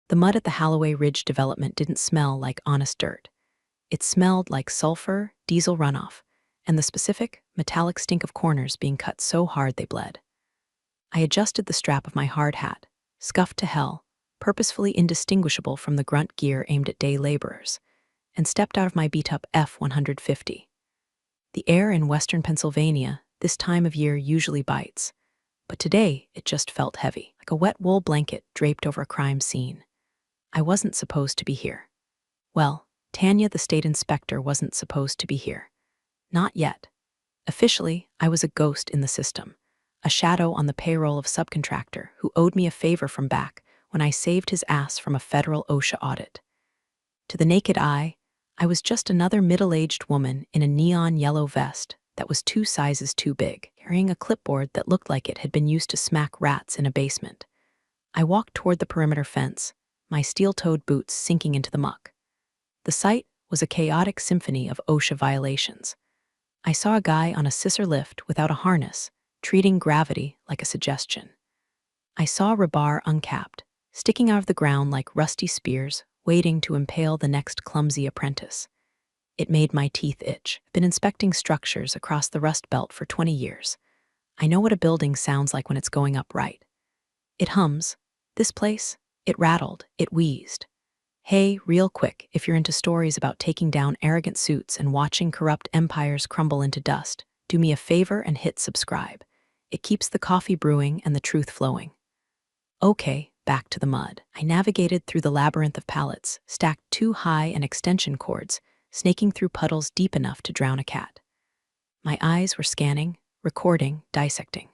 The mud at the Holloway Ridge development didn't smell like honest dirt. It smelled like sulfur, diesel runoff, and the specific, metallic stink of corners being cut so hard they bled. I adjusted the strap of my hard hat, scuffed to hell, purposefully indistinguishable from the grunt gear aimed at day laborers, and stepped out of my beat-up F-150. The air in western Pennsylvania, this time of year, usually bites, but today it just felt heavy, like a wet wool blanket draped over a crime scene. I wasn't supposed to be here. Well, Tanya, the state inspector, wasn't supposed to be here. Not yet. Officially, I was a ghost in the system, a shadow on the payroll of a subcontractor who owed me a favor from back when I saved his ass from a federal OSHA audit. To the naked eye, I was just another middle-aged woman in a neon yellow vest that was 2 sizes too big, carrying a clipboard that looked like it had been used to smack rats in a basement. I walked toward the perimeter fence, my steel-toed boots sinking into the muck. The site was a chaotic symphony of OSHA violations. I saw a guy on a scissor lift without a harness, treating gravity like a suggestion. I saw rebar uncapped, sticking out of the ground like rusty spears, waiting to impale the next clumsy apprentice. It made my teeth itch. I've been inspecting structures across the Rust Belt for 20 years. I know what a building sounds like when it's going up right. It hums. This place, it rattled, it wheezed. Hey, real quick, if you're into stories about taking down arrogant suits and watching corrupt empires crumble into dust, do me a favor and hit subscribe. It keeps the coffee brewing and the truth flowing. Okay, back to the mud. I navigated through the labyrinth of pallets, stacked too high and extension cords, snaking through puddles deep enough to drown a cat. My eyes were scanning, recording, dissecting.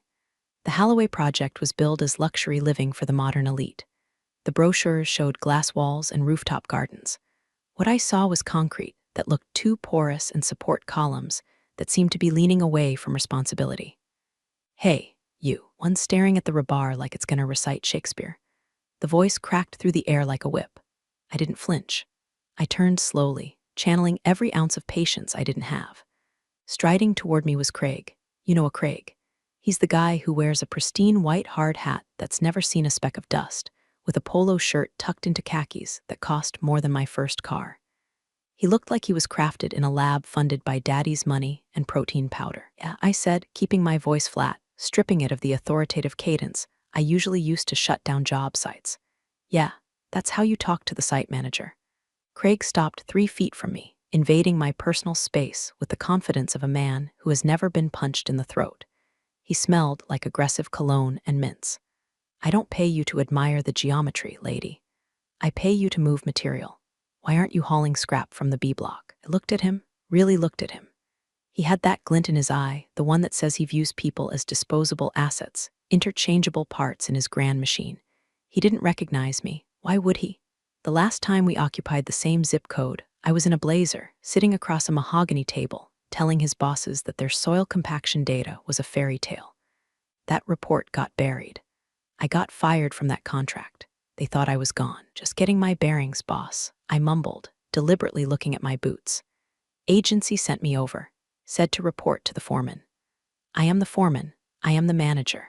The Holloway project was billed as luxury living for the modern elite. The brochures showed glass walls and rooftop gardens. What I saw was concrete that looked too porous and support columns that seemed to be leaning away from responsibility. Hey, you, one staring at the rebar like it's gonna recite Shakespeare. The voice cracked through the air like a whip. I didn't flinch. I turned slowly, channeling every ounce of patience I didn't have. Striding toward me was Craig. You know a Craig. He's the guy who wears a pristine white hard hat that's never seen a speck of dust, with a polo shirt tucked into khakis that cost more than my first car. He looked like he was crafted in a lab funded by daddy's money and protein powder. Yeah, I said, keeping my voice flat, stripping it of the authoritative cadence I usually used to shut down job sites. Yeah, that's how you talk to the site manager. Craig stopped 3 feet from me, invading my personal space with the confidence of a man who has never been punched in the throat. He smelled like aggressive cologne and mints. I don't pay you to admire the geometry, lady. I pay you to move material. Why aren't you hauling scrap from the B block? I looked at him, really looked at him. He had that glint in his eye, the one that says he views people as disposable assets, interchangeable parts in his grand machine. He didn't recognize me. Why would he? The last time we occupied the same zip code, I was in a blazer, sitting across a mahogany table, telling his bosses that their soil compaction data was a fairy tale. That report got buried. I got fired from that contract. They thought I was gone. Just getting my bearings, boss, I mumbled, deliberately looking at my boots. Agency sent me over, said to report to the foreman. I am the foreman. I am the manager.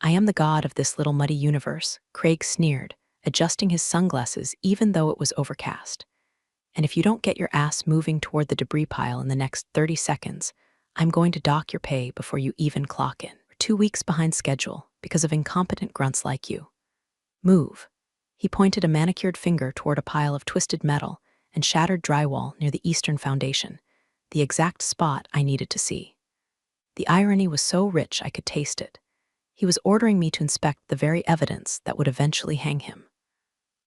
I am the god of this little muddy universe, Craig sneered, adjusting his sunglasses even though it was overcast. And if you don't get your ass moving toward the debris pile in the next 30 seconds, I'm going to dock your pay before you even clock in. We're 2 weeks behind schedule because of incompetent grunts like you. Move. He pointed a manicured finger toward a pile of twisted metal and shattered drywall near the eastern foundation, the exact spot I needed to see. The irony was so rich I could taste it. He was ordering me to inspect the very evidence that would eventually hang him.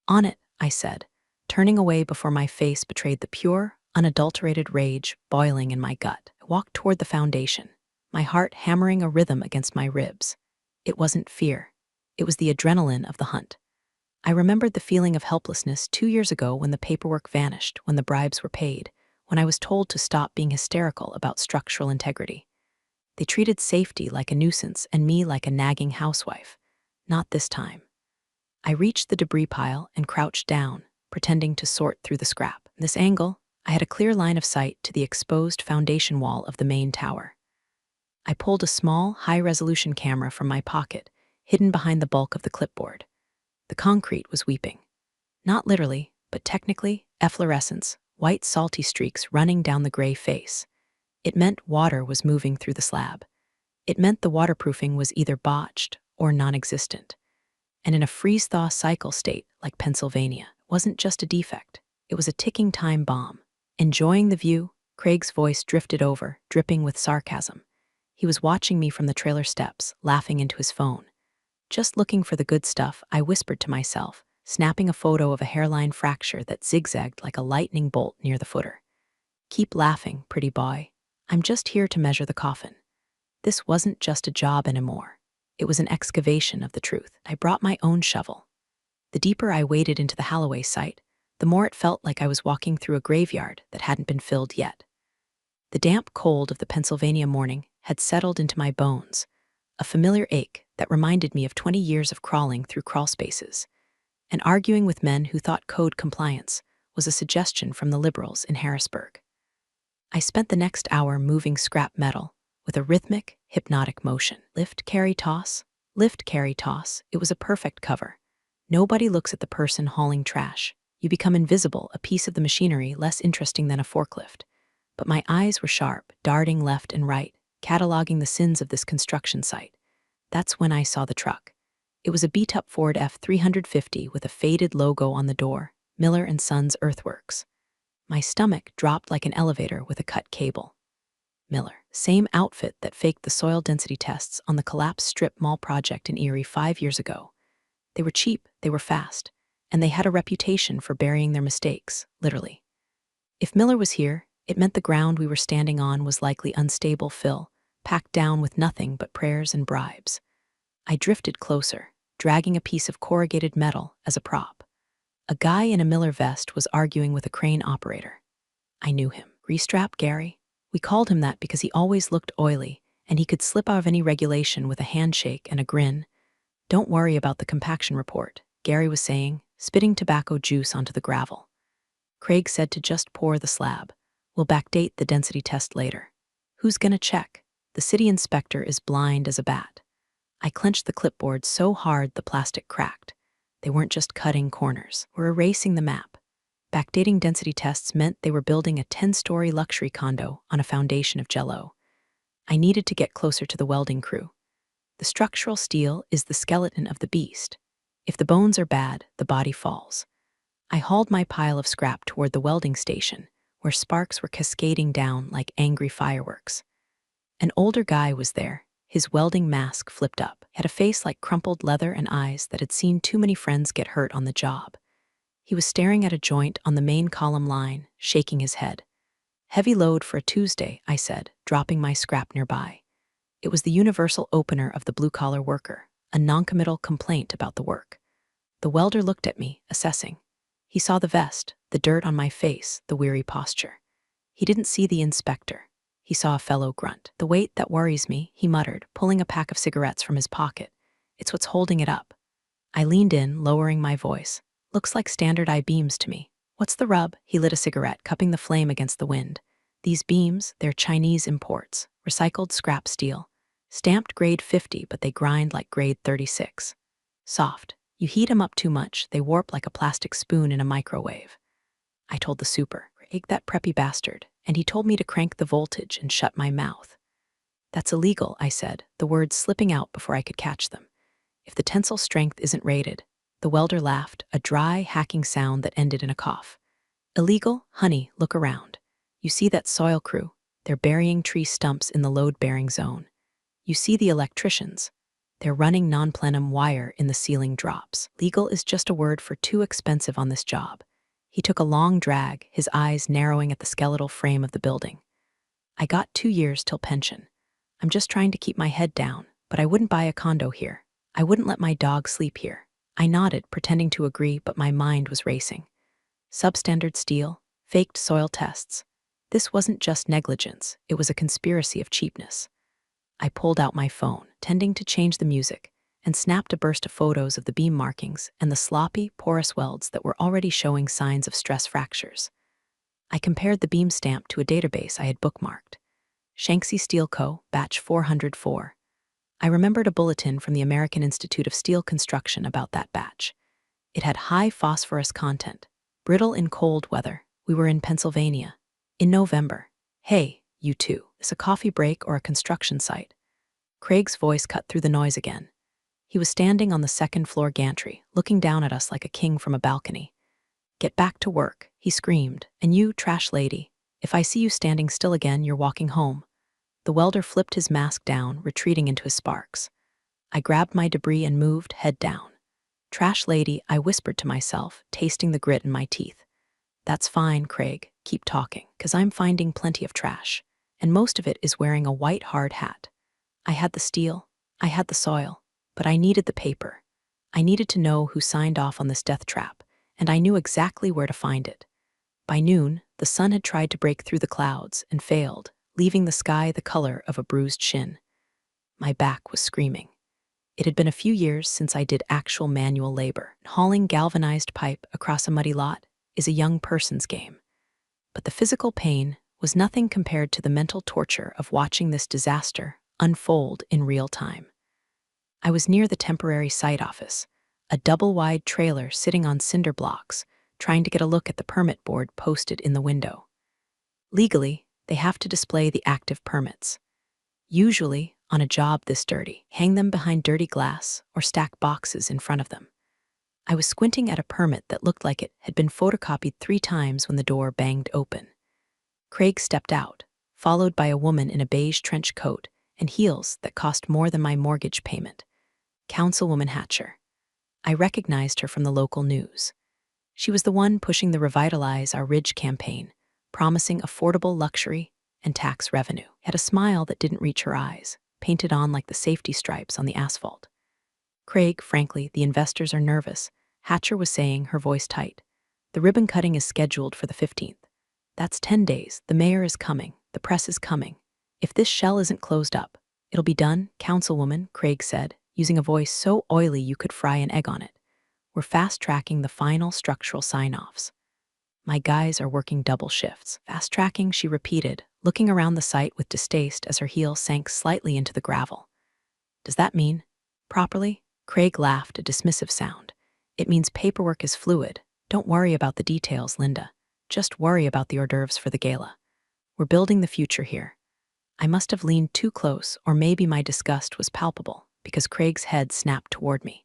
On it, I said, turning away before my face betrayed the pure, unadulterated rage boiling in my gut. I walked toward the foundation, my heart hammering a rhythm against my ribs. It wasn't fear. It was the adrenaline of the hunt. I remembered the feeling of helplessness 2 years ago when the paperwork vanished, when the bribes were paid, when I was told to stop being hysterical about structural integrity. They treated safety like a nuisance and me like a nagging housewife. Not this time. I reached the debris pile and crouched down, pretending to sort through the scrap. From this angle, I had a clear line of sight to the exposed foundation wall of the main tower. I pulled a small, high-resolution camera from my pocket, hidden behind the bulk of the clipboard. The concrete was weeping. Not literally, but technically, efflorescence, white salty streaks running down the gray face. It meant water was moving through the slab. It meant the waterproofing was either botched or non-existent. And in a freeze-thaw cycle state like Pennsylvania, it wasn't just a defect. It was a ticking time bomb. Enjoying the view, Craig's voice drifted over, dripping with sarcasm. He was watching me from the trailer steps, laughing into his phone. Just looking for the good stuff, I whispered to myself, snapping a photo of a hairline fracture that zigzagged like a lightning bolt near the footer. Keep laughing, pretty boy. I'm just here to measure the coffin. This wasn't just a job anymore. It was an excavation of the truth. I brought my own shovel. The deeper I waded into the Holloway site, the more it felt like I was walking through a graveyard that hadn't been filled yet. The damp cold of the Pennsylvania morning had settled into my bones, a familiar ache that reminded me of 20 years of crawling through crawl spaces and arguing with men who thought code compliance was a suggestion from the liberals in Harrisburg. I spent the next hour moving scrap metal with a rhythmic, hypnotic motion. Lift, carry, toss. Lift, carry, toss. It was a perfect cover. Nobody looks at the person hauling trash. You become invisible, a piece of the machinery less interesting than a forklift. But my eyes were sharp, darting left and right, cataloging the sins of this construction site. That's when I saw the truck. It was a beat-up Ford F-350 with a faded logo on the door, Miller & Sons Earthworks. My stomach dropped like an elevator with a cut cable. Miller, same outfit that faked the soil density tests on the collapsed strip mall project in Erie 5 years ago. They were cheap, they were fast, and they had a reputation for burying their mistakes, literally. If Miller was here, it meant the ground we were standing on was likely unstable fill, packed down with nothing but prayers and bribes. I drifted closer, dragging a piece of corrugated metal as a prop. A guy in a Miller vest was arguing with a crane operator. I knew him. Restrap Gary? We called him that because he always looked oily, and he could slip out of any regulation with a handshake and a grin. Don't worry about the compaction report, Gary was saying, spitting tobacco juice onto the gravel. Craig said to just pour the slab. We'll backdate the density test later. Who's gonna check? The city inspector is blind as a bat. I clenched the clipboard so hard the plastic cracked. They weren't just cutting corners. We're erasing the map. Backdating density tests meant they were building a 10-story luxury condo on a foundation of jello. I needed to get closer to the welding crew. The structural steel is the skeleton of the beast. If the bones are bad, the body falls. I hauled my pile of scrap toward the welding station, where sparks were cascading down like angry fireworks. An older guy was there, his welding mask flipped up, had a face like crumpled leather and eyes that had seen too many friends get hurt on the job. He was staring at a joint on the main column line, shaking his head. Heavy load for a Tuesday, I said, dropping my scrap nearby. It was the universal opener of the blue-collar worker, a noncommittal complaint about the work. The welder looked at me, assessing. He saw the vest, the dirt on my face, the weary posture. He didn't see the inspector. He saw a fellow grunt. The weight that worries me, he muttered, pulling a pack of cigarettes from his pocket. It's what's holding it up. I leaned in, lowering my voice. Looks like standard I-beams to me. What's the rub? He lit a cigarette, cupping the flame against the wind. These beams, they're Chinese imports, recycled scrap steel. Stamped grade 50, but they grind like grade 36. Soft. You heat 'em up too much, they warp like a plastic spoon in a microwave. I told the super, egg that preppy bastard, and he told me to crank the voltage and shut my mouth. That's illegal, I said, the words slipping out before I could catch them. If the tensile strength isn't rated. The welder laughed, a dry, hacking sound that ended in a cough. Illegal? Honey, look around. You see that soil crew? They're burying tree stumps in the load-bearing zone. You see the electricians? They're running non-plenum wire in the ceiling drops. Legal is just a word for too expensive on this job. He took a long drag, his eyes narrowing at the skeletal frame of the building. I got 2 years till pension. I'm just trying to keep my head down, but I wouldn't buy a condo here. I wouldn't let my dog sleep here. I nodded, pretending to agree, but my mind was racing. Substandard steel, faked soil tests. This wasn't just negligence, it was a conspiracy of cheapness. I pulled out my phone, tending to change the music, and snapped a burst of photos of the beam markings and the sloppy, porous welds that were already showing signs of stress fractures. I compared the beam stamp to a database I had bookmarked. Shanxi Steel Co., batch 404. I remembered a bulletin from the American Institute of Steel Construction about that batch. It had high phosphorus content, brittle in cold weather. We were in Pennsylvania. In November. Hey, you two, is a coffee break or a construction site? Craig's voice cut through the noise again. He was standing on the second-floor gantry, looking down at us like a king from a balcony. Get back to work, he screamed, and you, trash lady, if I see you standing still again, you're walking home. The welder flipped his mask down, retreating into his sparks. I grabbed my debris and moved, head down. Trash lady, I whispered to myself, tasting the grit in my teeth. That's fine, Craig, keep talking, 'cause I'm finding plenty of trash, and most of it is wearing a white hard hat. I had the steel, I had the soil, but I needed the paper. I needed to know who signed off on this death trap, and I knew exactly where to find it. By noon, the sun had tried to break through the clouds and failed, leaving the sky the color of a bruised shin. My back was screaming. It had been a few years since I did actual manual labor. Hauling galvanized pipe across a muddy lot is a young person's game. But the physical pain was nothing compared to the mental torture of watching this disaster unfold in real time. I was near the temporary site office, a double-wide trailer sitting on cinder blocks, trying to get a look at the permit board posted in the window. Legally, they have to display the active permits. Usually, on a job this dirty, hang them behind dirty glass or stack boxes in front of them. I was squinting at a permit that looked like it had been photocopied 3 times when the door banged open. Craig stepped out, followed by a woman in a beige trench coat and heels that cost more than my mortgage payment. Councilwoman Hatcher. I recognized her from the local news. She was the one pushing the Revitalize Our Ridge campaign, promising affordable luxury and tax revenue. Had a smile that didn't reach her eyes, painted on like the safety stripes on the asphalt. Craig, frankly, the investors are nervous, Hatcher was saying, her voice tight. The ribbon cutting is scheduled for the 15th. That's 10 days. The mayor is coming. The press is coming. If this shell isn't closed up, it'll be done, Councilwoman, Craig said, using a voice so oily you could fry an egg on it. We're fast-tracking the final structural sign-offs. My guys are working double shifts. Fast-tracking, she repeated, looking around the site with distaste as her heel sank slightly into the gravel. Does that mean properly? Craig laughed, a dismissive sound. It means paperwork is fluid. Don't worry about the details, Linda. Just worry about the hors d'oeuvres for the gala. We're building the future here. I must have leaned too close, or maybe my disgust was palpable, because Craig's head snapped toward me.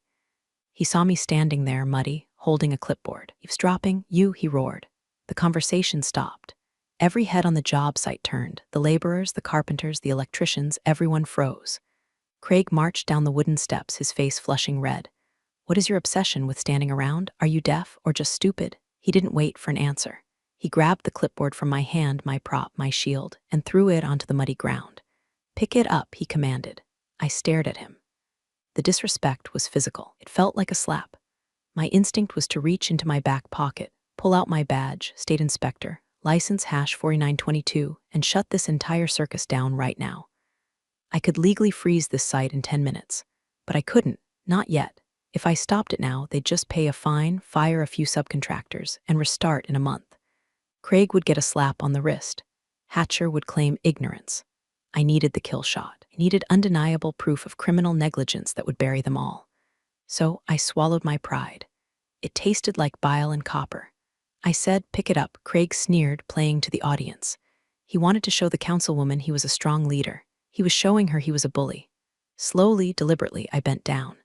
He saw me standing there, muddy, holding a clipboard. Eavesdropping, you, he roared. The conversation stopped. Every head on the job site turned. The laborers, the carpenters, the electricians, everyone froze. Craig marched down the wooden steps, his face flushing red. What is your obsession with standing around? Are you deaf or just stupid? He didn't wait for an answer. He grabbed the clipboard from my hand, my prop, my shield, and threw it onto the muddy ground. Pick it up, he commanded. I stared at him. The disrespect was physical. It felt like a slap. My instinct was to reach into my back pocket, pull out my badge, state inspector, license #4922, and shut this entire circus down right now. I could legally freeze this site in 10 minutes, but I couldn't, not yet. If I stopped it now, they'd just pay a fine, fire a few subcontractors, and restart in a month. Craig would get a slap on the wrist. Hatcher would claim ignorance. I needed the kill shot. I needed undeniable proof of criminal negligence that would bury them all. So I swallowed my pride. It tasted like bile and copper. I said, pick it up. Craig sneered, playing to the audience. He wanted to show the councilwoman he was a strong leader. He was showing her he was a bully. Slowly, deliberately, I bent down.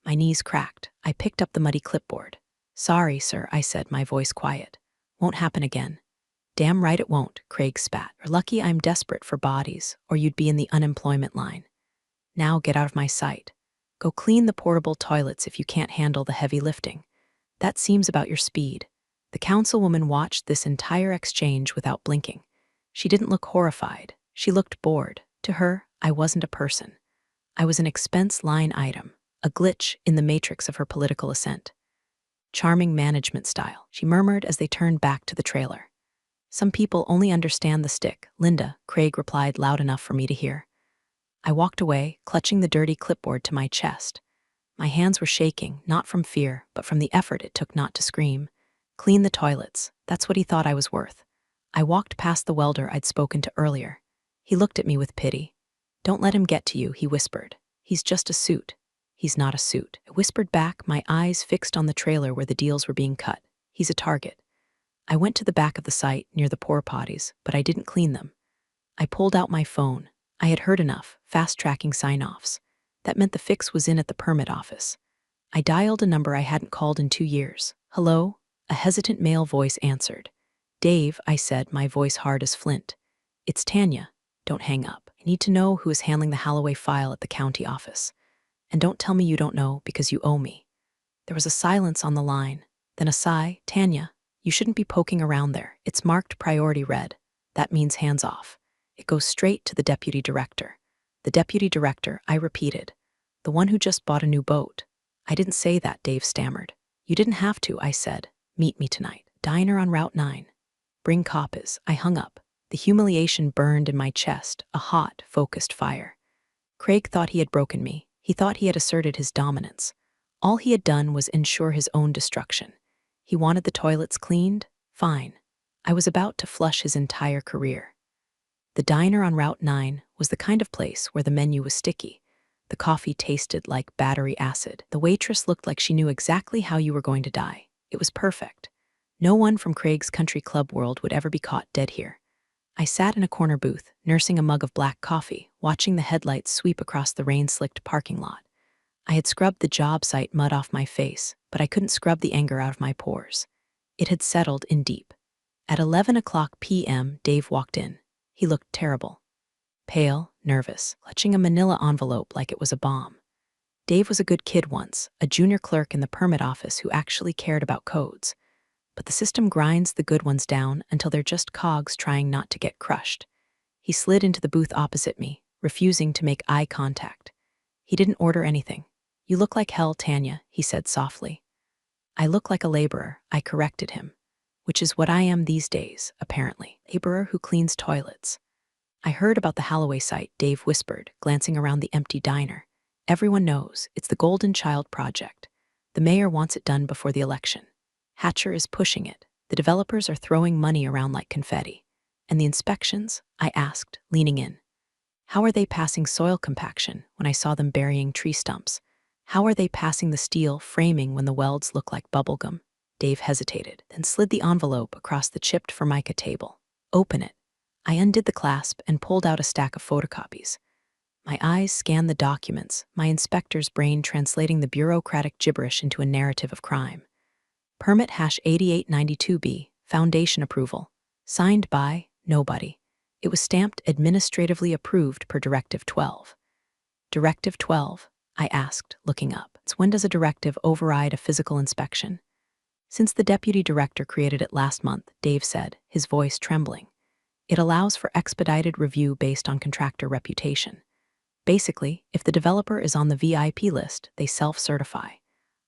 My knees cracked. I picked up the muddy clipboard. Sorry, sir, I said, my voice quiet. Won't happen again. Damn right it won't, Craig spat. You're lucky I'm desperate for bodies, or you'd be in the unemployment line. Now get out of my sight. Go clean the portable toilets if you can't handle the heavy lifting. That seems about your speed. The councilwoman watched this entire exchange without blinking. She didn't look horrified. She looked bored. To her, I wasn't a person. I was an expense line item, a glitch in the matrix of her political ascent. Charming management style, she murmured as they turned back to the trailer. Some people only understand the stick, Linda, Craig replied loud enough for me to hear. I walked away, clutching the dirty clipboard to my chest. My hands were shaking, not from fear, but from the effort it took not to scream. Clean the toilets, that's what he thought I was worth. I walked past the welder I'd spoken to earlier. He looked at me with pity. Don't let him get to you, he whispered. He's just a suit. He's not a suit. I whispered back, my eyes fixed on the trailer where the deals were being cut. He's a target. I went to the back of the site, near the pour potties, but I didn't clean them. I pulled out my phone. I had heard enough, fast-tracking sign-offs. That meant the fix was in at the permit office. I dialed a number I hadn't called in 2 years. Hello? A hesitant male voice answered. Dave, I said, my voice hard as flint. It's Tanya. Don't hang up. I need to know who is handling the Holloway file at the county office. And don't tell me you don't know, because you owe me. There was a silence on the line, then a sigh. Tanya, you shouldn't be poking around there. It's marked priority red. That means hands off. It goes straight to the deputy director. The deputy director, I repeated. The one who just bought a new boat. I didn't say that, Dave stammered. You didn't have to, I said. Meet me tonight. Diner on Route 9. Bring coppers. I hung up. The humiliation burned in my chest, a hot, focused fire. Craig thought he had broken me. He thought he had asserted his dominance. All he had done was ensure his own destruction. He wanted the toilets cleaned? Fine. I was about to flush his entire career. The diner on Route 9 was the kind of place where the menu was sticky. The coffee tasted like battery acid. The waitress looked like she knew exactly how you were going to die. It was perfect. No one from Craig's country club world would ever be caught dead here. I sat in a corner booth, nursing a mug of black coffee, watching the headlights sweep across the rain-slicked parking lot. I had scrubbed the job site mud off my face, but I couldn't scrub the anger out of my pores. It had settled in deep. At 11 o'clock p.m., Dave walked in. He looked terrible. Pale, nervous, clutching a manila envelope like it was a bomb. Dave was a good kid once, a junior clerk in the permit office who actually cared about codes. But the system grinds the good ones down until they're just cogs trying not to get crushed. He slid into the booth opposite me, refusing to make eye contact. He didn't order anything. You look like hell, Tanya, he said softly. I look like a laborer, I corrected him. Which is what I am these days, apparently. Laborer who cleans toilets. I heard about the Holloway site, Dave whispered, glancing around the empty diner. Everyone knows, it's the Golden Child project. The mayor wants it done before the election. Hatcher is pushing it. The developers are throwing money around like confetti. And the inspections? I asked, leaning in. How are they passing soil compaction when I saw them burying tree stumps? How are they passing the steel framing when the welds look like bubblegum? Dave hesitated, then slid the envelope across the chipped formica table. Open it. I undid the clasp and pulled out a stack of photocopies. My eyes scanned the documents, my inspector's brain translating the bureaucratic gibberish into a narrative of crime. Permit #8892B, foundation approval. Signed by nobody. It was stamped administratively approved per Directive 12. Directive 12? I asked, looking up. When does a directive override a physical inspection? Since the deputy director created it last month, Dave said, his voice trembling. It allows for expedited review based on contractor reputation. Basically, if the developer is on the VIP list, they self-certify.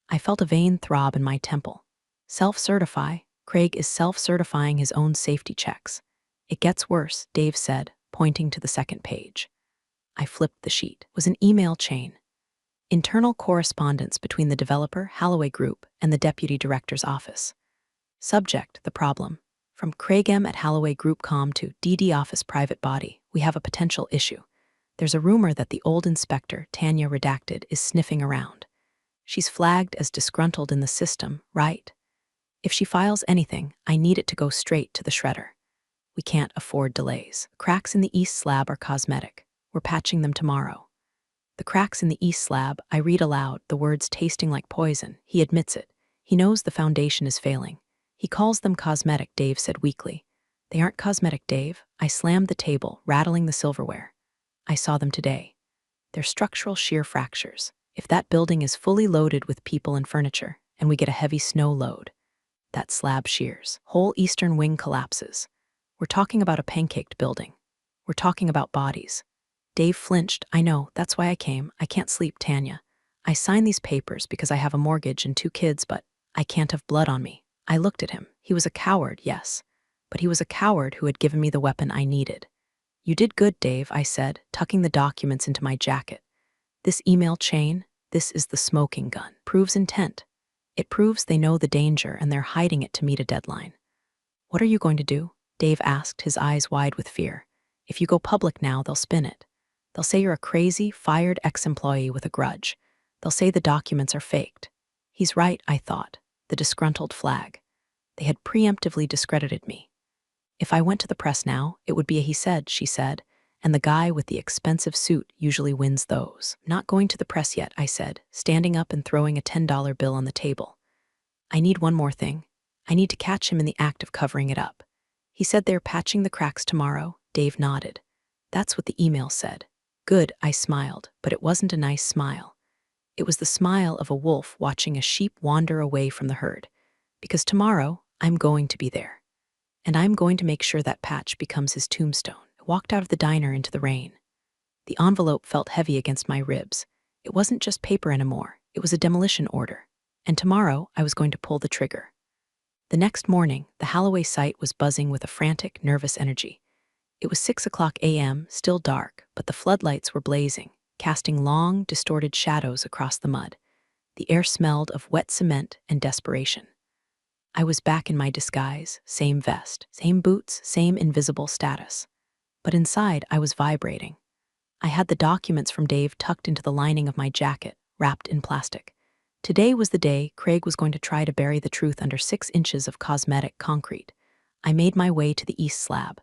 I felt a vein throb in my temple. Self-certify? Craig is self-certifying his own safety checks. It gets worse, Dave said, pointing to the second page. I flipped the sheet. It was an email chain. Internal correspondence between the developer, Holloway Group, and the deputy director's office. Subject, the problem. From Craig M. at Holloway Group Com to DD Office Private Body, we have a potential issue. There's a rumor that the old inspector, Tanya Redacted, is sniffing around. She's flagged as disgruntled in the system, right? If she files anything, I need it to go straight to the shredder. We can't afford delays. Cracks in the east slab are cosmetic. We're patching them tomorrow. The cracks in the east slab, I read aloud, the words tasting like poison. He admits it. He knows the foundation is failing. He calls them cosmetic, Dave said weakly. They aren't cosmetic, Dave. I slammed the table, rattling the silverware. I saw them today. They're structural shear fractures. If that building is fully loaded with people and furniture, and we get a heavy snow load, that slab shears. Whole eastern wing collapses. We're talking about a pancaked building. We're talking about bodies. Dave flinched. I know, that's why I came. I can't sleep, Tanya. I signed these papers because I have a mortgage and 2 kids, but I can't have blood on me. I looked at him. He was a coward, yes. But he was a coward who had given me the weapon I needed. You did good, Dave, I said, tucking the documents into my jacket. This email chain, this is the smoking gun. Proves intent. It proves they know the danger and they're hiding it to meet a deadline. What are you going to do? Dave asked, his eyes wide with fear. If you go public now, they'll spin it. They'll say you're a crazy, fired ex-employee with a grudge. They'll say the documents are faked. He's right, I thought, the disgruntled flag. They had preemptively discredited me. If I went to the press now, it would be a he said, she said, and the guy with the expensive suit usually wins those. Not going to the press yet, I said, standing up and throwing a $10 bill on the table. I need one more thing. I need to catch him in the act of covering it up. He said they're patching the cracks tomorrow. Dave nodded. That's what the email said. Good, I smiled, but it wasn't a nice smile. It was the smile of a wolf watching a sheep wander away from the herd. Because tomorrow, I'm going to be there. And I'm going to make sure that patch becomes his tombstone. I walked out of the diner into the rain. The envelope felt heavy against my ribs. It wasn't just paper anymore. It was a demolition order. And tomorrow, I was going to pull the trigger. The next morning, the Holloway site was buzzing with a frantic, nervous energy. It was 6:00 a.m., still dark, but the floodlights were blazing, casting long, distorted shadows across the mud. The air smelled of wet cement and desperation. I was back in my disguise, same vest, same boots, same invisible status. But inside, I was vibrating. I had the documents from Dave tucked into the lining of my jacket, wrapped in plastic. Today was the day Craig was going to try to bury the truth under 6 inches of cosmetic concrete. I made my way to the east slab.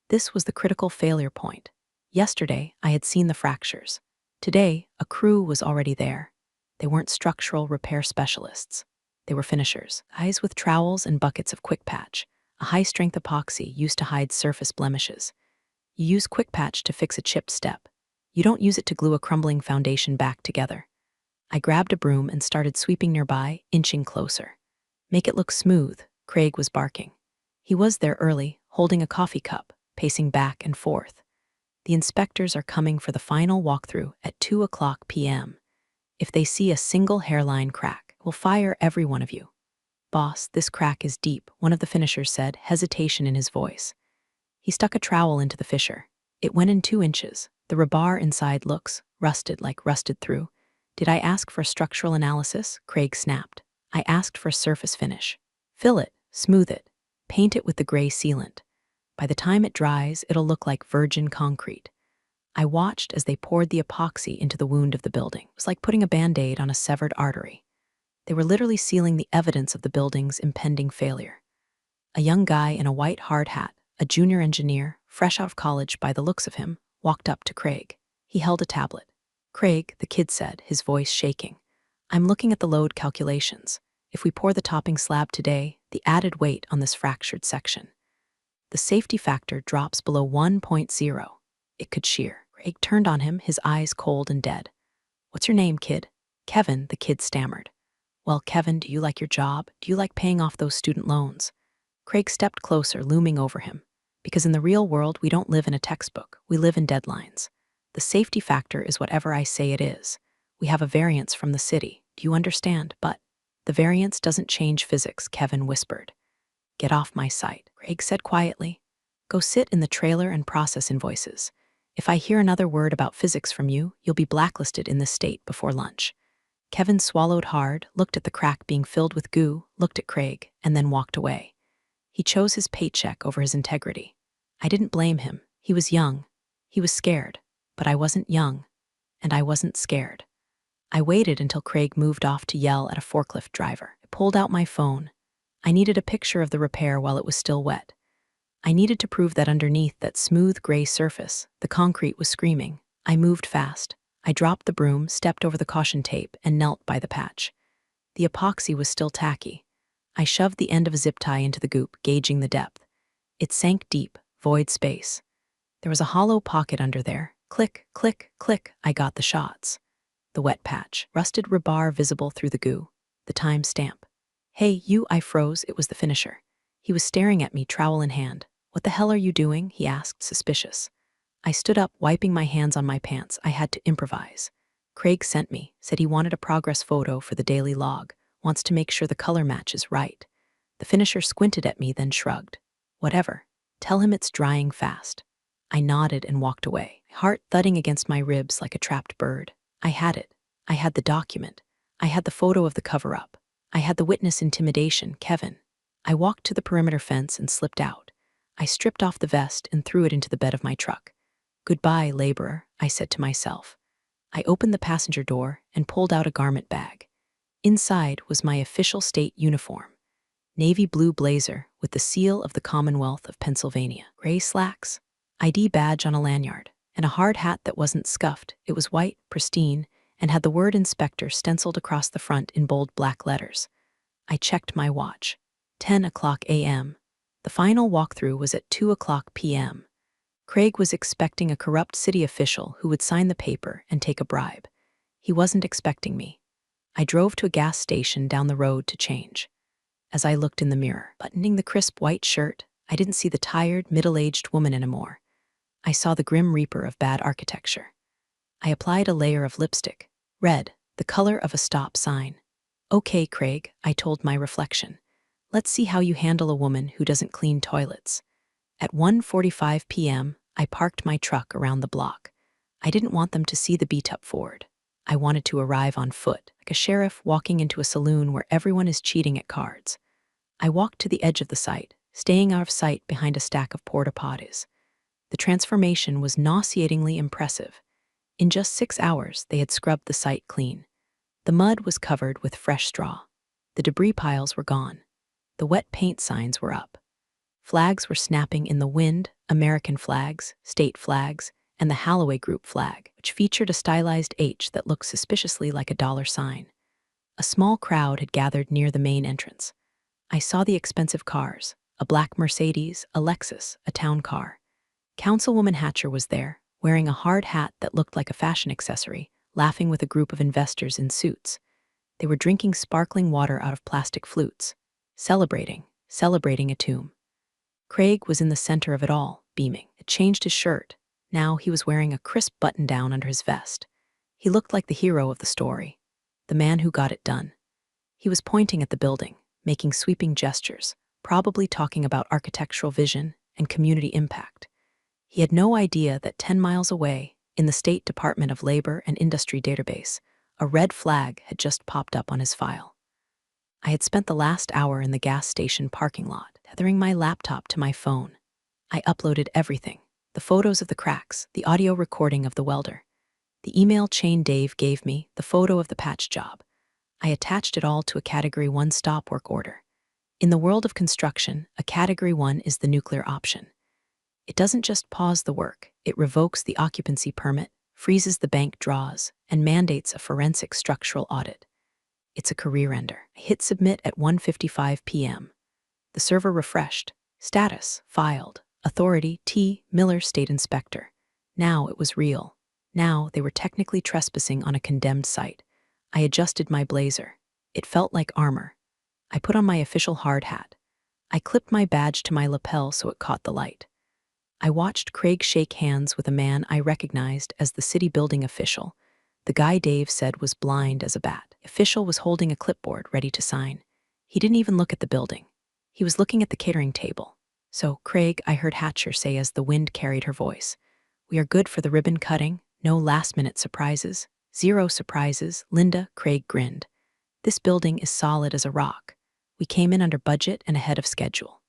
This was the critical failure point. Yesterday, I had seen the fractures. Today, a crew was already there. They weren't structural repair specialists. They were finishers, guys with trowels and buckets of quick patch, a high-strength epoxy used to hide surface blemishes. You use quick patch to fix a chipped step. You don't use it to glue a crumbling foundation back together. I grabbed a broom and started sweeping nearby, inching closer. Make it look smooth, Craig was barking. He was there early, holding a coffee cup, pacing back and forth. The inspectors are coming for the final walkthrough at 2:00 p.m. If they see a single hairline crack, we'll fire every one of you. Boss, this crack is deep, one of the finishers said, hesitation in his voice. He stuck a trowel into the fissure. It went in 2 inches. The rebar inside looks rusted like rusted through. Did I ask for a structural analysis? Craig snapped. I asked for a surface finish. Fill it, smooth it, paint it with the gray sealant. By the time it dries, it'll look like virgin concrete. I watched as they poured the epoxy into the wound of the building. It was like putting a Band-Aid on a severed artery. They were literally sealing the evidence of the building's impending failure. A young guy in a white hard hat, a junior engineer, fresh out of college by the looks of him, walked up to Craig. He held a tablet. Craig, the kid said, his voice shaking. I'm looking at the load calculations. If we pour the topping slab today, the added weight on this fractured section. The safety factor drops below 1.0. It could shear. Craig turned on him, his eyes cold and dead. What's your name, kid? Kevin, the kid stammered. Well, Kevin, do you like your job? Do you like paying off those student loans? Craig stepped closer, looming over him. Because in the real world, we don't live in a textbook. We live in deadlines. The safety factor is whatever I say it is. We have a variance from the city. Do you understand? But the variance doesn't change physics, Kevin whispered. Get off my site, Craig said quietly. Go sit in the trailer and process invoices. If I hear another word about physics from you, you'll be blacklisted in this state before lunch. Kevin swallowed hard, looked at the crack being filled with goo, looked at Craig, and then walked away. He chose his paycheck over his integrity. I didn't blame him. He was young. He was scared. But I wasn't young. And I wasn't scared. I waited until Craig moved off to yell at a forklift driver. I pulled out my phone. I needed a picture of the repair while it was still wet. I needed to prove that underneath that smooth gray surface, the concrete was screaming. I moved fast. I dropped the broom, stepped over the caution tape, and knelt by the patch. The epoxy was still tacky. I shoved the end of a zip tie into the goop, gauging the depth. It sank deep, void space. There was a hollow pocket under there. Click, click, click, I got the shots. The wet patch, rusted rebar visible through the goo. The time stamp. Hey, you, I froze. It was the finisher. He was staring at me, trowel in hand. What the hell are you doing? He asked, suspicious. I stood up, wiping my hands on my pants. I had to improvise. Craig sent me, said he wanted a progress photo for the daily log, wants to make sure the color match is right. The finisher squinted at me, then shrugged. Whatever. Tell him it's drying fast. I nodded and walked away, heart thudding against my ribs like a trapped bird. I had it. I had the document. I had the photo of the cover-up. I had the witness intimidation, Kevin. I walked to the perimeter fence and slipped out. I stripped off the vest and threw it into the bed of my truck. Goodbye, laborer, I said to myself. I opened the passenger door and pulled out a garment bag. Inside was my official state uniform. Navy blue blazer with the seal of the Commonwealth of Pennsylvania. Gray slacks, ID badge on a lanyard, and a hard hat that wasn't scuffed. It was white, pristine, and had the word inspector stenciled across the front in bold black letters. I checked my watch. 10:00 a.m. The final walkthrough was at 2:00 p.m. Craig was expecting a corrupt city official who would sign the paper and take a bribe. He wasn't expecting me. I drove to a gas station down the road to change. As I looked in the mirror, buttoning the crisp white shirt, I didn't see the tired, middle-aged woman anymore. I saw the grim reaper of bad architecture. I applied a layer of lipstick, red, the color of a stop sign. "Okay, Craig," I told my reflection. "Let's see how you handle a woman who doesn't clean toilets." At 1:45 p.m., I parked my truck around the block. I didn't want them to see the beat-up Ford. I wanted to arrive on foot, like a sheriff walking into a saloon where everyone is cheating at cards. I walked to the edge of the site, staying out of sight behind a stack of porta-potties. The transformation was nauseatingly impressive. In just 6 hours, they had scrubbed the site clean. The mud was covered with fresh straw. The debris piles were gone. The wet paint signs were up. Flags were snapping in the wind, American flags, state flags, and the Holloway Group flag, which featured a stylized H that looked suspiciously like a dollar sign. A small crowd had gathered near the main entrance. I saw the expensive cars, a black Mercedes, a Lexus, a town car. Councilwoman Hatcher was there, wearing a hard hat that looked like a fashion accessory, laughing with a group of investors in suits. They were drinking sparkling water out of plastic flutes, celebrating a tomb. Craig was in the center of it all, beaming. Had changed his shirt. Now he was wearing a crisp button-down under his vest. He looked like the hero of the story, the man who got it done. He was pointing at the building, making sweeping gestures, probably talking about architectural vision and community impact. He had no idea that 10 miles away, in the State Department of Labor and Industry database, a red flag had just popped up on his file. I had spent the last hour in the gas station parking lot, tethering my laptop to my phone. I uploaded everything: the photos of the cracks, the audio recording of the welder, the email chain Dave gave me, the photo of the patch job. I attached it all to a Category 1 stop work order. In the world of construction, a Category 1 is the nuclear option. It doesn't just pause the work, it revokes the occupancy permit, freezes the bank draws, and mandates a forensic structural audit. It's a career ender. I hit submit at 1:55 p.m. The server refreshed. Status, filed. Authority, T. Miller State Inspector. Now it was real. Now they were technically trespassing on a condemned site. I adjusted my blazer. It felt like armor. I put on my official hard hat. I clipped my badge to my lapel so it caught the light. I watched Craig shake hands with a man I recognized as the city building official, the guy Dave said was blind as a bat. The official was holding a clipboard ready to sign. He didn't even look at the building. He was looking at the catering table. "So, Craig," I heard Hatcher say as the wind carried her voice, "we are good for the ribbon cutting, no last-minute surprises." "Zero surprises," Linda. Craig grinned. "This building is solid as a rock. We came in under budget and ahead of schedule.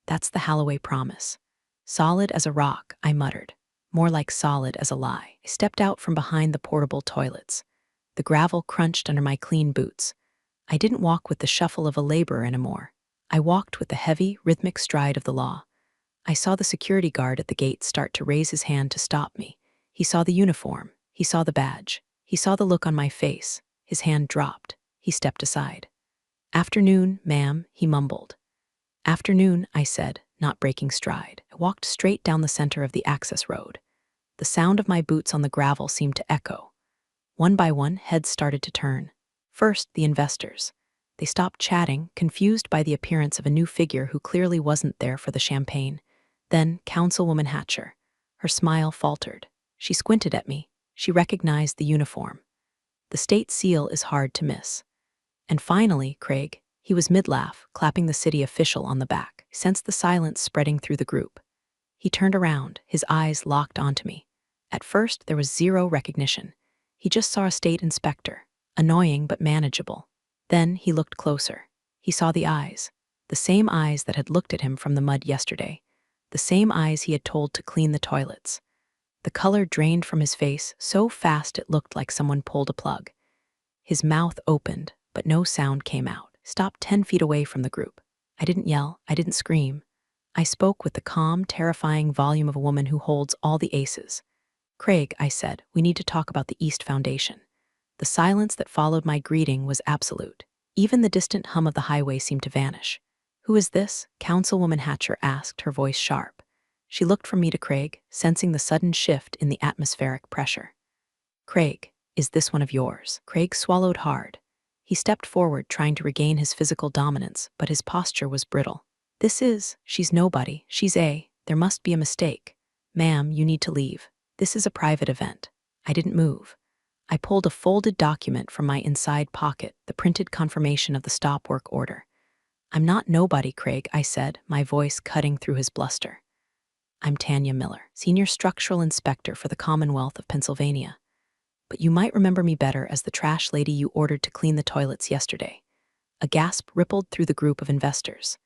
That's the Holloway promise." "Solid as a rock," I muttered. "More like solid as a lie." I stepped out from behind the portable toilets. The gravel crunched under my clean boots. I didn't walk with the shuffle of a laborer anymore. I walked with the heavy, rhythmic stride of the law. I saw the security guard at the gate start to raise his hand to stop me. He saw the uniform. He saw the badge. He saw the look on my face. His hand dropped. He stepped aside. "Afternoon, ma'am," he mumbled. "Afternoon," I said, not breaking stride. I walked straight down the center of the access road. The sound of my boots on the gravel seemed to echo. One by one, heads started to turn. First, the investors. They stopped chatting, confused by the appearance of a new figure who clearly wasn't there for the champagne. Then, Councilwoman Hatcher. Her smile faltered. She squinted at me. She recognized the uniform. The state seal is hard to miss. And finally, Craig. He was mid-laugh, clapping the city official on the back. I sensed the silence spreading through the group. He turned around, his eyes locked onto me. At first, there was zero recognition. He just saw a state inspector, annoying but manageable. Then he looked closer. He saw the eyes, the same eyes that had looked at him from the mud yesterday, the same eyes he had told to clean the toilets. The color drained from his face so fast it looked like someone pulled a plug. His mouth opened, but no sound came out. Stopped 10 feet away from the group. I didn't yell, I didn't scream. I spoke with the calm, terrifying volume of a woman who holds all the aces. Craig, I said, we need to talk about the East Foundation. The silence that followed my greeting was absolute. Even the distant hum of the highway seemed to vanish. Who is this? Councilwoman Hatcher asked, her voice sharp. She looked from me to Craig, sensing the sudden shift in the atmospheric pressure. Craig, is this one of yours? Craig swallowed hard. He stepped forward, trying to regain his physical dominance, but his posture was brittle. She's nobody, there must be a mistake. Ma'am, you need to leave. This is a private event. I didn't move. I pulled a folded document from my inside pocket, the printed confirmation of the stop work order. I'm not nobody, Craig, I said, my voice cutting through his bluster. I'm Tanya Miller, Senior Structural Inspector for the Commonwealth of Pennsylvania. But you might remember me better as the trash lady you ordered to clean the toilets yesterday. A gasp rippled through the group of investors.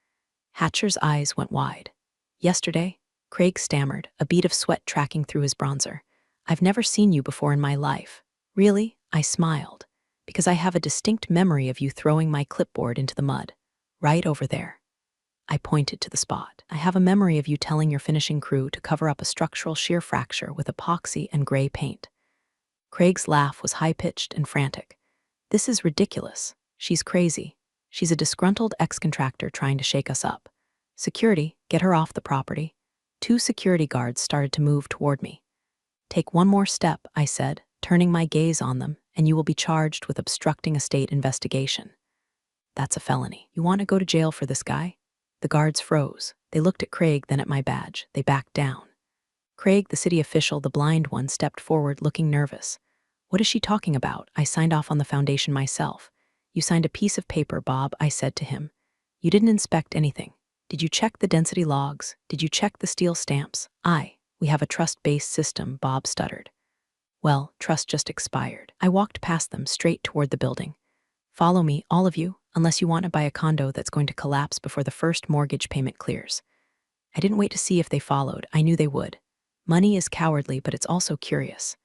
Hatcher's eyes went wide. Yesterday? Craig stammered, a bead of sweat tracking through his bronzer. I've never seen you before in my life. Really? I smiled, because I have a distinct memory of you throwing my clipboard into the mud. Right over there. I pointed to the spot. I have a memory of you telling your finishing crew to cover up a structural shear fracture with epoxy and gray paint. Craig's laugh was high-pitched and frantic. This is ridiculous. She's crazy. She's a disgruntled ex-contractor trying to shake us up. Security, get her off the property. 2 security guards started to move toward me. Take one more step, I said, turning my gaze on them, and you will be charged with obstructing a state investigation. That's a felony. You want to go to jail for this guy? The guards froze. They looked at Craig, then at my badge. They backed down. Craig, the city official, the blind one, stepped forward, looking nervous. What is she talking about? I signed off on the foundation myself. You signed a piece of paper, Bob, I said to him. You didn't inspect anything. Did you check the density logs? Did you check the steel stamps? We have a trust-based system, Bob stuttered. Well, trust just expired. I walked past them, straight toward the building. Follow me, all of you, unless you want to buy a condo that's going to collapse before the first mortgage payment clears. I didn't wait to see if they followed. I knew they would. Money is cowardly, but it's also curious.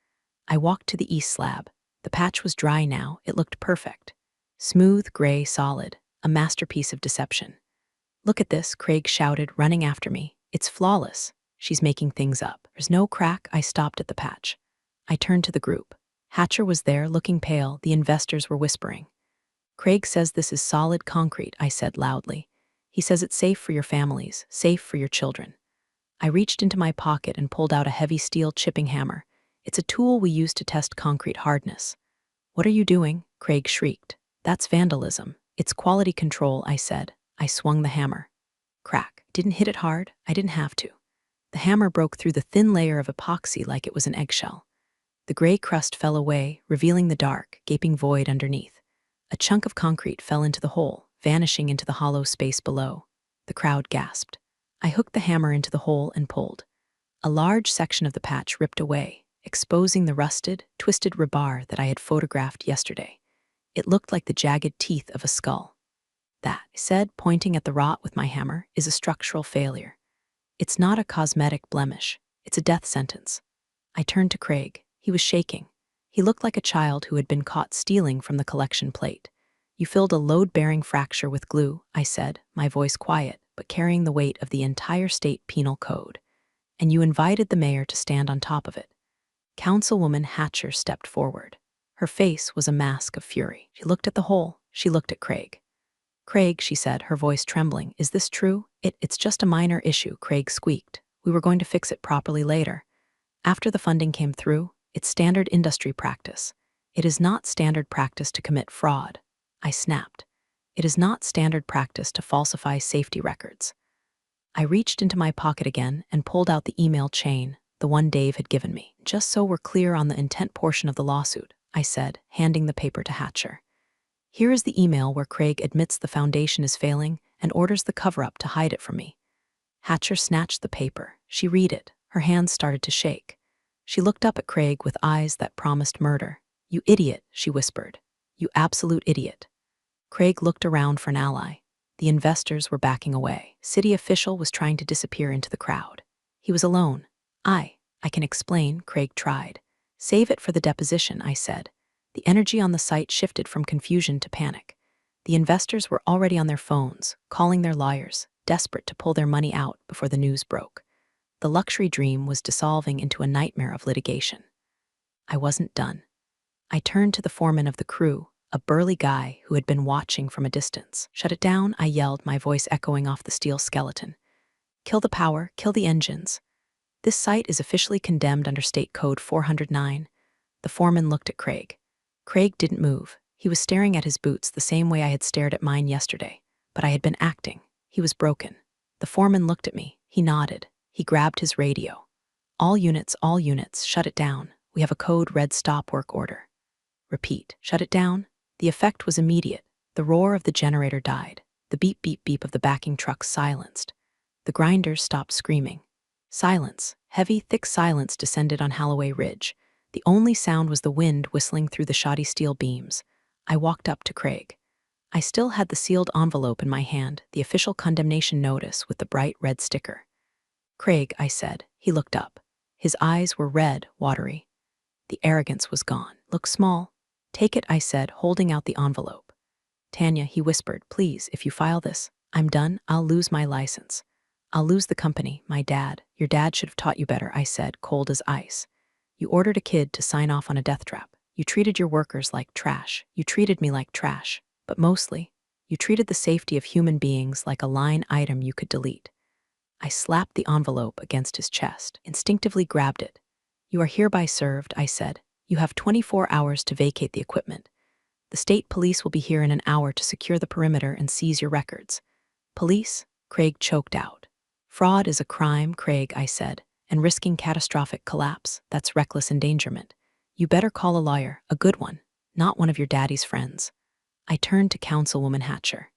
I walked to the east slab. The patch was dry now. It looked perfect. Smooth, gray, solid. A masterpiece of deception. Look at this, Craig shouted, running after me. It's flawless. She's making things up. There's no crack. I stopped at the patch. I turned to the group. Hatcher was there, looking pale. The investors were whispering. Craig says this is solid concrete, I said loudly. He says it's safe for your families, safe for your children. I reached into my pocket and pulled out a heavy steel chipping hammer. It's a tool we use to test concrete hardness. What are you doing? Craig shrieked. That's vandalism. It's quality control, I said. I swung the hammer. Crack. Didn't hit it hard. I didn't have to. The hammer broke through the thin layer of epoxy like it was an eggshell. The gray crust fell away, revealing the dark, gaping void underneath. A chunk of concrete fell into the hole, vanishing into the hollow space below. The crowd gasped. I hooked the hammer into the hole and pulled. A large section of the patch ripped away, exposing the rusted, twisted rebar that I had photographed yesterday. It looked like the jagged teeth of a skull. That, I said, pointing at the rot with my hammer, is a structural failure. It's not a cosmetic blemish. It's a death sentence. I turned to Craig. He was shaking. He looked like a child who had been caught stealing from the collection plate. You filled a load-bearing fracture with glue, I said, my voice quiet, but carrying the weight of the entire state penal code. And you invited the mayor to stand on top of it. Councilwoman Hatcher stepped forward. Her face was a mask of fury. She looked at the hole. She looked at Craig. Craig, she said, her voice trembling, is this true? It's just a minor issue, Craig squeaked. We were going to fix it properly later. After the funding came through, it's standard industry practice. It is not standard practice to commit fraud. I snapped. It is not standard practice to falsify safety records. I reached into my pocket again and pulled out the email chain, the one Dave had given me. Just so we're clear on the intent portion of the lawsuit, I said, handing the paper to Hatcher. Here is the email where Craig admits the foundation is failing and orders the cover-up to hide it from me. Hatcher snatched the paper. She read it. Her hands started to shake. She looked up at Craig with eyes that promised murder. You idiot, she whispered. You absolute idiot. Craig looked around for an ally. The investors were backing away. City official was trying to disappear into the crowd. He was alone. I I can explain, Craig tried. Save it for the deposition, I said. The energy on the site shifted from confusion to panic. The investors were already on their phones, calling their lawyers, desperate to pull their money out before the news broke. The luxury dream was dissolving into a nightmare of litigation. I wasn't done. I turned to the foreman of the crew, a burly guy who had been watching from a distance. Shut it down, I yelled, my voice echoing off the steel skeleton. Kill the power, kill the engines. This site is officially condemned under State Code 409. The foreman looked at Craig. Craig didn't move. He was staring at his boots the same way I had stared at mine yesterday. But I had been acting. He was broken. The foreman looked at me. He nodded. He grabbed his radio. All units, shut it down. We have a code red stop work order. Repeat, shut it down. The effect was immediate. The roar of the generator died. The beep, beep, beep of the backing truck silenced. The grinders stopped screaming. Silence, heavy, thick silence descended on Holloway Ridge. The only sound was the wind whistling through the shoddy steel beams. I walked up to Craig. I still had the sealed envelope in my hand, the official condemnation notice with the bright red sticker. Craig, I said. He looked up. His eyes were red, watery. The arrogance was gone. Look small. Take it, I said, holding out the envelope. Tanya, he whispered, please, if you file this, I'm done, I'll lose my license. I'll lose the company, my dad. Your dad should have taught you better, I said, cold as ice. You ordered a kid to sign off on a death trap. You treated your workers like trash. You treated me like trash. But mostly, you treated the safety of human beings like a line item you could delete. I slapped the envelope against his chest, instinctively grabbed it. You are hereby served, I said. You have 24 hours to vacate the equipment. The state police will be here in an hour to secure the perimeter and seize your records. Police? Craig choked out. Fraud is a crime, Craig, I said, and risking catastrophic collapse, that's reckless endangerment. You better call a lawyer, a good one, not one of your daddy's friends. I turned to Councilwoman Hatcher.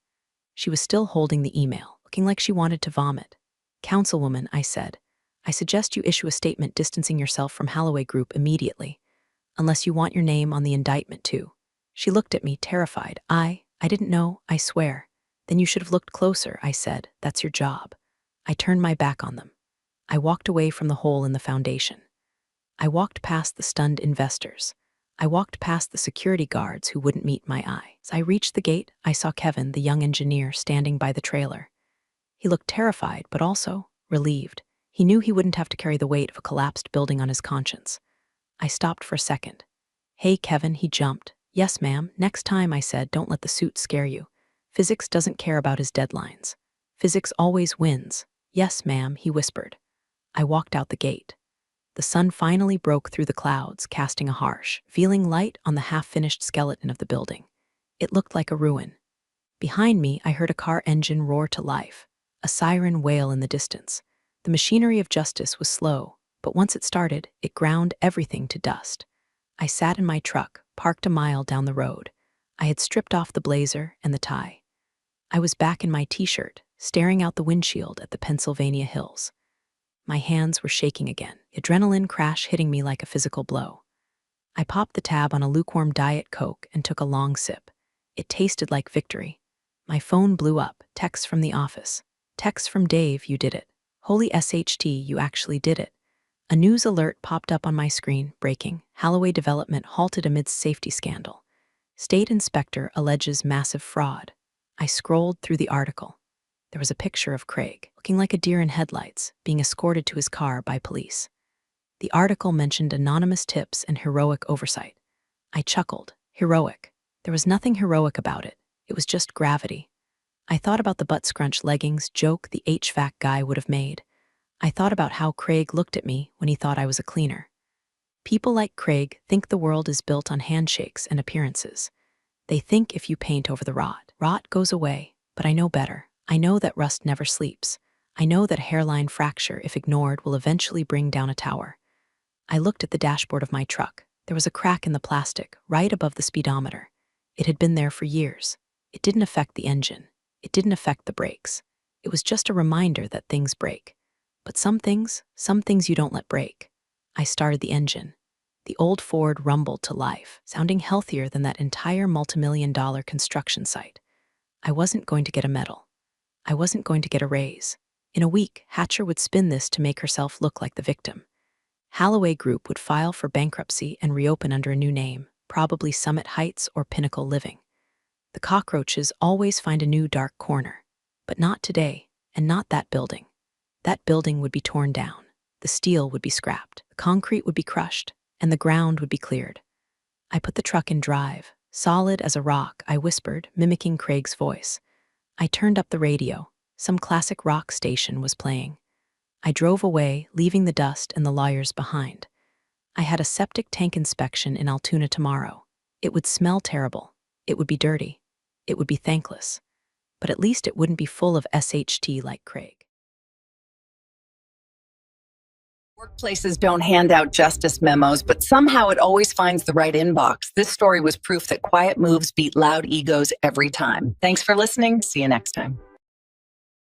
She was still holding the email, looking like she wanted to vomit. Councilwoman, I said, I suggest you issue a statement distancing yourself from Holloway Group immediately, unless you want your name on the indictment too. She looked at me, terrified. I didn't know, I swear. Then you should have looked closer, I said. That's your job. I turned my back on them. I walked away from the hole in the foundation. I walked past the stunned investors. I walked past the security guards who wouldn't meet my eye. As I reached the gate, I saw Kevin, the young engineer, standing by the trailer. He looked terrified, but also relieved. He knew he wouldn't have to carry the weight of a collapsed building on his conscience. I stopped for a second. Hey, Kevin, he jumped. Yes, ma'am. Next time, I said, don't let the suit scare you. Physics doesn't care about his deadlines. Physics always wins. Yes, ma'am, he whispered. I walked out the gate. The sun finally broke through the clouds, casting a harsh, feeling light on the half-finished skeleton of the building. It looked like a ruin. Behind me, I heard a car engine roar to life, a siren wail in the distance. The machinery of justice was slow, but once it started, it ground everything to dust. I sat in my truck, parked a mile down the road. I had stripped off the blazer and the tie. I was back in my t-shirt, staring out the windshield at the Pennsylvania hills. My hands were shaking again, adrenaline crash hitting me like a physical blow. I popped the tab on a lukewarm Diet Coke and took a long sip. It tasted like victory. My phone blew up, text from the office. Text from Dave, you did it. Holy SHT, you actually did it. A news alert popped up on my screen, breaking. Holloway development halted amidst safety scandal. State inspector alleges massive fraud. I scrolled through the article. There was a picture of Craig, looking like a deer in headlights, being escorted to his car by police. The article mentioned anonymous tips and heroic oversight. I chuckled. Heroic. There was nothing heroic about it. It was just gravity. I thought about the butt scrunch leggings joke the HVAC guy would have made. I thought about how Craig looked at me when he thought I was a cleaner. People like Craig think the world is built on handshakes and appearances. They think if you paint over the rot goes away, but I know better. I know that rust never sleeps. I know that a hairline fracture, if ignored, will eventually bring down a tower. I looked at the dashboard of my truck. There was a crack in the plastic, right above the speedometer. It had been there for years. It didn't affect the engine. It didn't affect the brakes. It was just a reminder that things break. But some things you don't let break. I started the engine. The old Ford rumbled to life, sounding healthier than that entire multimillion-dollar construction site. I wasn't going to get a medal. I wasn't going to get a raise. In a week, Hatcher would spin this to make herself look like the victim. Holloway Group would file for bankruptcy and reopen under a new name, probably Summit Heights or Pinnacle Living. The cockroaches always find a new dark corner. But not today, and not that building. That building would be torn down. The steel would be scrapped. The concrete would be crushed, and the ground would be cleared. I put the truck in drive. Solid as a rock, I whispered, mimicking Craig's voice. I turned up the radio. Some classic rock station was playing. I drove away, leaving the dust and the lawyers behind. I had a septic tank inspection in Altoona tomorrow. It would smell terrible. It would be dirty. It would be thankless. But at least it wouldn't be full of SHT like Craig. Workplaces don't hand out justice memos, but somehow it always finds the right inbox. This story was proof that quiet moves beat loud egos every time. Thanks for listening. See you next time.